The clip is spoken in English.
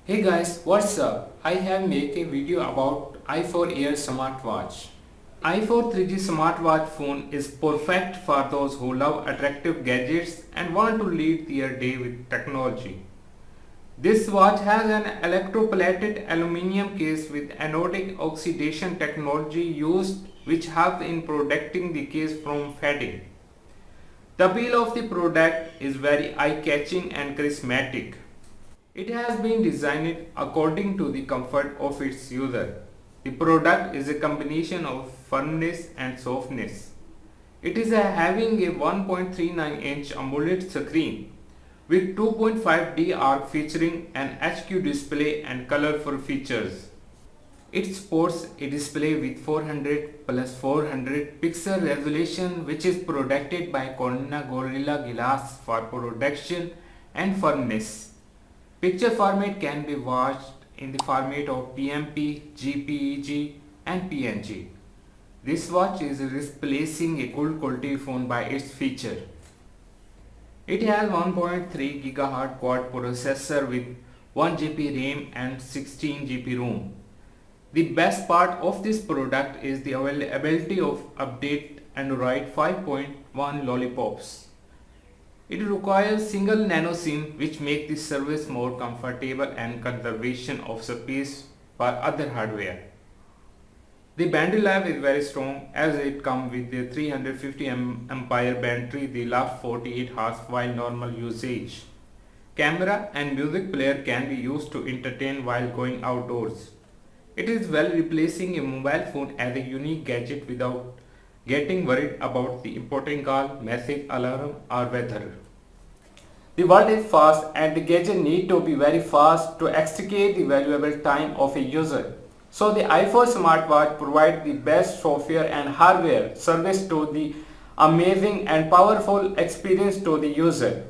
Hey guys, what's up? I have made a video about i4 Air smartwatch. i4 3G smartwatch phone is perfect for those who love attractive gadgets and want to lead their day with technology. This watch has an electroplated aluminum case with anodic oxidation technology used which helps in protecting the case from fading. The appeal of the product is very eye-catching and charismatic. It has been designed according to the comfort of its user. The product is a combination of firmness and softness. It is having a 1.39-inch AMOLED screen with 2.5D arc featuring an HQ display and colorful features. It supports a display with 400 plus 400 pixel resolution which is protected by Corona Gorilla Glass for protection and firmness. Picture format can be watched in the format of PMP, JPEG and PNG. This watch is replacing a good quality phone by its feature. It has 1.3 GHz quad processor with 1 GB RAM and 16 GB ROM. The best part of this product is the availability of update Android 5.1 lollipops. It requires single nano SIM which makes the service more comfortable and conservation of space for other hardware. The battery life is very strong as it comes with the 350 ampere battery that lasts 48 hours while normal usage. Camera and music player can be used to entertain while going outdoors. It is well replacing a mobile phone as a unique gadget without getting worried about the important call, message, alarm or weather. The world is fast and the gadget need to be very fast to extricate the valuable time of a user. So the i4 smartwatch provides the best software and hardware service to the amazing and powerful experience to the user.